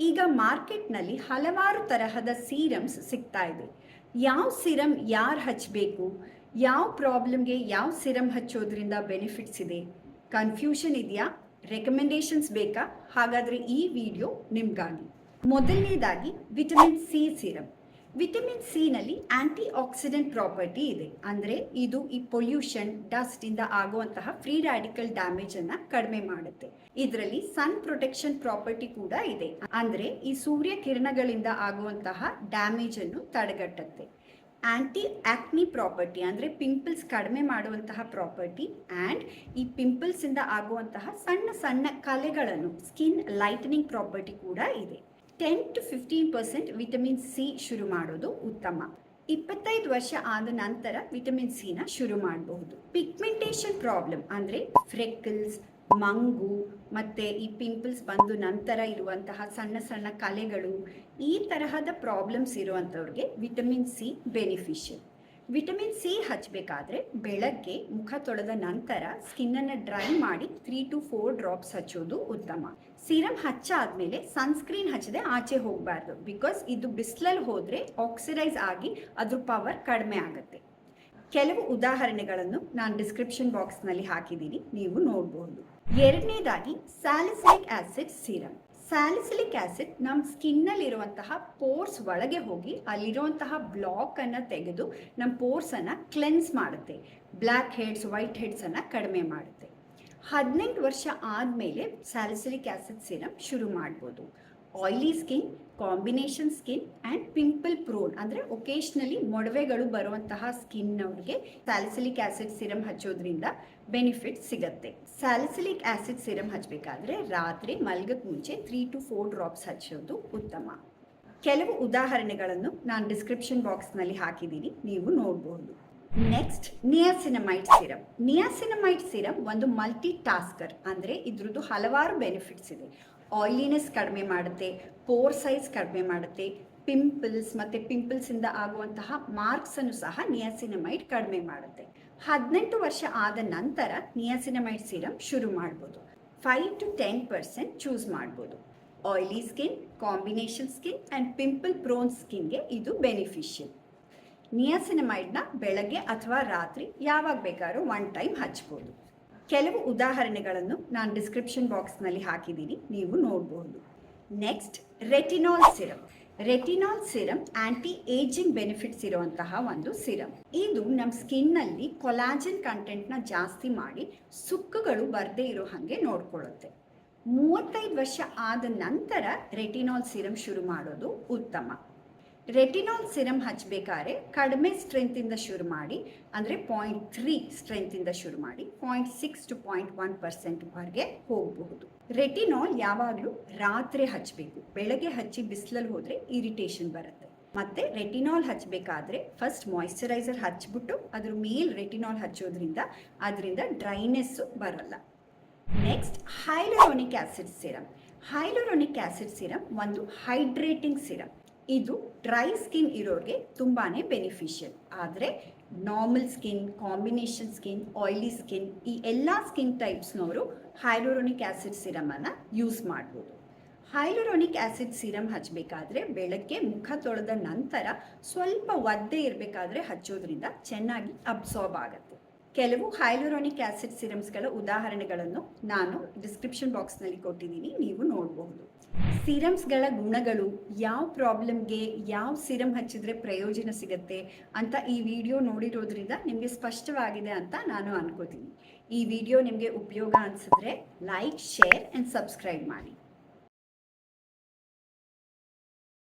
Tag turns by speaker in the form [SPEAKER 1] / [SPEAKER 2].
[SPEAKER 1] ಈಗ ಮಾರ್ಕೆಟ್ನಲ್ಲಿ ಹಲವಾರು ತರಹದ ಸೀರಮ್ಸ್ ಸಿಗ್ತಾ ಇದೆ. ಯಾವ ಸಿರಮ್ ಯಾರು ಹಚ್ಚಬೇಕು, ಯಾವ ಪ್ರಾಬ್ಲಮ್ಗೆ ಯಾವ ಸಿರಮ್ ಹಚ್ಚೋದ್ರಿಂದ ಬೆನಿಫಿಟ್ಸ್ ಇದೆ, ಕನ್ಫ್ಯೂಷನ್ ಇದೆಯಾ, ರೆಕಮೆಂಡೇಶನ್ಸ್ ಬೇಕಾ? ಹಾಗಾದರೆ ಈ ವಿಡಿಯೋ ನಿಮಗಾಗಿ. ಮೊದಲನೇದಾಗಿ vitamin C serum. Vitamin C ನಲ್ಲಿ ಆಂಟಿ ಆಕ್ಸಿಡೆಂಟ್ ಪ್ರಾಪರ್ಟಿ ಇದೆ. ಅಂದರೆ ಇದು ಈ ಪೊಲ್ಯೂಷನ್, ಡಸ್ಟ್ ಇಂದ ಆಗುವಂತಹ ಫ್ರೀ ರ್ಯಾಡಿಕಲ್ ಡ್ಯಾಮೇಜ್ ಅನ್ನ ಕಡಿಮೆ ಮಾಡುತ್ತೆ. ಇದರಲ್ಲಿ ಸನ್ ಪ್ರೊಟೆಕ್ಷನ್ ಪ್ರಾಪರ್ಟಿ ಕೂಡ ಇದೆ. ಅಂದ್ರೆ ಈ ಸೂರ್ಯ ಕಿರಣಗಳಿಂದ ಆಗುವಂತಹ ಡ್ಯಾಮೇಜ್ ಅನ್ನು ತಡೆಗಟ್ಟುತ್ತೆ. ಆಂಟಿ ಆಕ್ನಿ ಪ್ರಾಪರ್ಟಿ ಅಂದರೆ ಪಿಂಪಲ್ಸ್ ಕಡಿಮೆ ಮಾಡುವಂತಹ ಪ್ರಾಪರ್ಟಿ ಆ್ಯಂಡ್ ಈ ಪಿಂಪಲ್ಸ್ ಇಂದ ಆಗುವಂತಹ ಸಣ್ಣ ಸಣ್ಣ ಕಲೆಗಳನ್ನು ಸ್ಕಿನ್ ಲೈಟನಿಂಗ್ ಪ್ರಾಪರ್ಟಿ ಕೂಡ ಇದೆ. 10 to 15% ವಿಟಮಿನ್ ಸಿ ಶುರು ಮಾಡೋದು ಉತ್ತಮ. 25 ವರ್ಷ ಆದ ನಂತರ ವಿಟಮಿನ್ ಸಿ ನ ಶುರು ಮಾಡಬಹುದು. ಪಿಗ್ಮೆಂಟೇಷನ್ ಪ್ರಾಬ್ಲಮ್ ಅಂದರೆ ಫ್ರೆಕಲ್ಸ್, ಮಂಗು ಮತ್ತೆ ಈ ಪಿಂಪಲ್ಸ್ ಬಂದು ನಂತರ ಇರುವಂತಹ ಸಣ್ಣ ಸಣ್ಣ ಕಲೆಗಳು, ಈ ತರಹದ ಪ್ರಾಬ್ಲಮ್ಸ್ ಇರುವಂಥವ್ರಿಗೆ vitamin C beneficial. Vitamin C ಹಚ್ಚಬೇಕಾದ್ರೆ ಬೆಳಗ್ಗೆ ಮುಖ ತೊಳೆದ ನಂತರ ಸ್ಕಿನ್ನನ್ನು ಡ್ರೈ ಮಾಡಿ 3 to 4 ಡ್ರಾಪ್ಸ್ ಹಚ್ಚೋದು ಉತ್ತಮ. ಸೀರಮ್ ಹಚ್ಚಾದ್ಮೇಲೆ ಸನ್ಸ್ಕ್ರೀನ್ ಹಚ್ಚದೆ ಆಚೆ ಹೋಗಬಾರ್ದು. ಬಿಕಾಸ್ ಇದು ಬಿಸಿಲಲ್ಲಿ ಹೋದರೆ ಆಕ್ಸಿಡೈಸ್ ಆಗಿ ಅದ್ರ ಪವರ್ ಕಡಿಮೆ ಆಗುತ್ತೆ. ಕೆಲವು ಉದಾಹರಣೆಗಳನ್ನು ನಾನು ಡಿಸ್ಕ್ರಿಪ್ಷನ್ ಬಾಕ್ಸ್ನಲ್ಲಿ ಹಾಕಿದ್ದೀನಿ, ನೀವು ನೋಡಬಹುದು. ಎರಡನೇದಾಗಿ salicylic acid serum. Salicylic acid ನಮ್ಮ ಸ್ಕಿನ್ನಲ್ಲಿರುವಂತಹ ಪೋರ್ಸ್ ಒಳಗೆ ಹೋಗಿ ಅಲ್ಲಿರುವಂತಹ ಬ್ಲಾಕ್ ಅನ್ನು ತೆಗೆದು ನಮ್ಮ ಪೋರ್ಸನ್ನು ಕ್ಲೆನ್ಸ್ ಮಾಡುತ್ತೆ. ಬ್ಲ್ಯಾಕ್ ಹೆಡ್ಸ್, ವೈಟ್ ಹೆಡ್ಸನ್ನು ಕಡಿಮೆ ಮಾಡುತ್ತೆ. 18 ವರ್ಷ ಆದಮೇಲೆ ಸ್ಯಾಲಿಸಿಲಿಕ್ ಆಸಿಡ್ ಸಿರಮ್ ಶುರು ಮಾಡ್ಬೋದು. Oily skin, combination skin and pimple prone ಅಂದರೆ ಒಕೇಶ್ನಲಿ ಮೊಡವೆಗಳು ಬರುವಂತಹ ಸ್ಕಿನ್ ಅವ್ರಿಗೆ ಸ್ಯಾಲಿಸಿಲಿಕ್ ಆಸಿಡ್ ಸಿರಮ್ ಹಚ್ಚೋದ್ರಿಂದ ಬೆನಿಫಿಟ್ ಸಿಗುತ್ತೆ. ಸ್ಯಾಲಿಸಿಲಿಕ್ ಆಸಿಡ್ ಸಿರಮ್ ಹಚ್ಚಬೇಕಾದ್ರೆ ರಾತ್ರಿ ಮಲ್ಗಕ್ಕೆ ಮುಂಚೆ 3 to 4 ಡ್ರಾಪ್ಸ್ ಹಚ್ಚೋದು ಉತ್ತಮ. ಕೆಲವು ಉದಾಹರಣೆಗಳನ್ನು ನಾನು ಡಿಸ್ಕ್ರಿಪ್ಷನ್ ಬಾಕ್ಸ್ನಲ್ಲಿ ಹಾಕಿದ್ದೀನಿ, ನೀವು ನೋಡಬಹುದು. Next niacinamide serum. Niacinamide serum ಒಂದು ಮಲ್ಟಿ ಟಾಸ್ಕರ್, ಅಂದರೆ ಇದ್ರದ್ದು ಹಲವಾರು ಬೆನಿಫಿಟ್ಸ್ ಇದೆ. ಆಯಿಲಿನೆಸ್ ಕಡಿಮೆ ಮಾಡುತ್ತೆ, ಪೋರ್ ಸೈಜ್ ಕಡಿಮೆ ಮಾಡುತ್ತೆ, ಪಿಂಪಲ್ಸ್ ಮತ್ತು ಪಿಂಪಲ್ಸಿಂದ ಆಗುವಂತಹ ಮಾರ್ಕ್ಸನ್ನು ಸಹ ನಿಯಾಸಿನಮೈಡ್ ಕಡಿಮೆ ಮಾಡುತ್ತೆ. 18 ವರ್ಷ ಆದ ನಂತರ ನಿಯಾಸಿನಮೈಡ್ ಸಿರಮ್ ಶುರು ಮಾಡ್ಬೋದು. 5 to 10% ಚೂಸ್ ಮಾಡ್ಬೋದು. Oily skin, combination skin and pimple prone ಸ್ಕಿನ್ಗೆ ಇದು ಬೆನಿಫಿಷಿಯಲ್. ನಿಯಾಸಿನಮೈಡ್ನ ಬೆಳಗ್ಗೆ ಅಥವಾ ರಾತ್ರಿ ಯಾವಾಗ ಬೇಕಾದ್ರೂ 1 ಟೈಮ್ ಹಚ್ಬೋದು. ಕೆಲವು ಉದಾಹರಣೆಗಳನ್ನು ನಾನು ಡಿಸ್ಕ್ರಿಪ್ಷನ್ ಬಾಕ್ಸ್ನಲ್ಲಿ ಹಾಕಿದ್ದೀನಿ, ನೀವು ನೋಡಬಹುದು. Next retinol serum. Retinol serum aunty ageing benefits ಇರುವಂತಹ ಒಂದು ಸಿರಮ್. ಇದು ನಮ್ಮ ಸ್ಕಿನ್ನಲ್ಲಿ ಕೊಲಾಜನ್ ಕಂಟೆಂಟ್ನ ಜಾಸ್ತಿ ಮಾಡಿ ಸುಕ್ಕುಗಳು ಬರದೇ ಇರೋ ಹಾಗೆ ನೋಡ್ಕೊಳ್ಳುತ್ತೆ. 35 ವರ್ಷ ಆದ ನಂತರ ರೆಟಿನಾಲ್ ಸಿರಮ್ ಶುರು ಮಾಡೋದು ಉತ್ತಮ. ರೆಟಿನಾಲ್ ಸಿರಮ್ ಹಚ್ಚಬೇಕಾದ್ರೆ ಕಡಿಮೆ ಸ್ಟ್ರೆಂತಿಂದ ಶುರು ಮಾಡಿ, ಅಂದರೆ 0.3 ಸ್ಟ್ರೆಂತಿಂದ ಶುರು ಮಾಡಿ 0.6 to 0.1% ವರೆಗೆ ಹೋಗಬಹುದು. ರೆಟಿನಾಲ್ ಯಾವಾಗಲೂ ರಾತ್ರಿ ಹಚ್ಚಬೇಕು. ಬೆಳಗ್ಗೆ ಹಚ್ಚಿ ಬಿಸಿಲಲ್ಲಿ ಹೋದರೆ ಇರಿಟೇಷನ್ ಬರುತ್ತೆ. ಮತ್ತೆ ರೆಟಿನಾಲ್ ಹಚ್ಚಬೇಕಾದ್ರೆ ಫಸ್ಟ್ ಮಾಯಿಶ್ಚರೈಸರ್ ಹಚ್ಬಿಟ್ಟು ಅದ್ರ ಮೇಲೆ ರೆಟಿನಾಲ್ ಹಚ್ಚೋದ್ರಿಂದ ಅದರಿಂದ ಡ್ರೈನೆಸ್ಸು ಬರಲ್ಲ. Next hyaluronic acid serum. Hyaluronic acid serum ಒಂದು ಹೈಡ್ರೇಟಿಂಗ್ ಸಿರಮ್. ಇದು ಡ್ರೈ ಸ್ಕಿನ್ ಇರೋರಿಗೆ ತುಂಬಾ ಬೆನಿಫಿಷಿಯಲ್. ಆದರೆ normal skin, combination skin, oily skin, ಈ ಎಲ್ಲ ಸ್ಕಿನ್ ಟೈಪ್ಸ್ನವರು ಹೈಲುರೋನಿಕ್ ಆಸಿಡ್ ಸಿರಮನ್ನು ಯೂಸ್ ಮಾಡ್ಬೋದು. ಹೈಲುರೋನಿಕ್ ಆಸಿಡ್ ಸಿರಮ್ ಹಚ್ಚಬೇಕಾದ್ರೆ ಬೆಳಗ್ಗೆ ಮುಖ ತೊಳೆದ ನಂತರ ಸ್ವಲ್ಪ ಒದ್ದೆ ಇರಬೇಕಾದ್ರೆ ಹಚ್ಚೋದ್ರಿಂದ ಚೆನ್ನಾಗಿ ಅಬ್ಸಾರ್ಬ್ ಆಗುತ್ತೆ. ಕೆಲವು ಹೈಲುರೋನಿಕ್ ಆಸಿಡ್ ಸಿರಮ್ಸ್ಗಳ ಉದಾಹರಣೆಗಳನ್ನು ನಾನು ಡಿಸ್ಕ್ರಿಪ್ಷನ್ ಬಾಕ್ಸ್ನಲ್ಲಿ ಕೊಟ್ಟಿದ್ದೀನಿ, ನೀವು ನೋಡಬಹುದು. ಸಿರಮ್ಸ್ಗಳ ಗುಣಗಳು, ಯಾವ ಪ್ರಾಬ್ಲಮ್ಗೆ ಯಾವ ಸಿರಮ್ ಹಚ್ಚಿದ್ರೆ ಪ್ರಯೋಜನ ಸಿಗುತ್ತೆ ಅಂತ ಈ ವಿಡಿಯೋ ನೋಡಿರೋದ್ರಿಂದ ನಿಮಗೆ ಸ್ಪಷ್ಟವಾಗಿದೆ ಅಂತ ನಾನು ಅನ್ಕೋತೀನಿ. ಈ ವಿಡಿಯೋ ನಿಮಗೆ ಉಪಯೋಗ ಅನಿಸಿದ್ರೆ ಲೈಕ್, ಶೇರ್ ಆ್ಯಂಡ್ ಸಬ್ಸ್ಕ್ರೈಬ್ ಮಾಡಿ.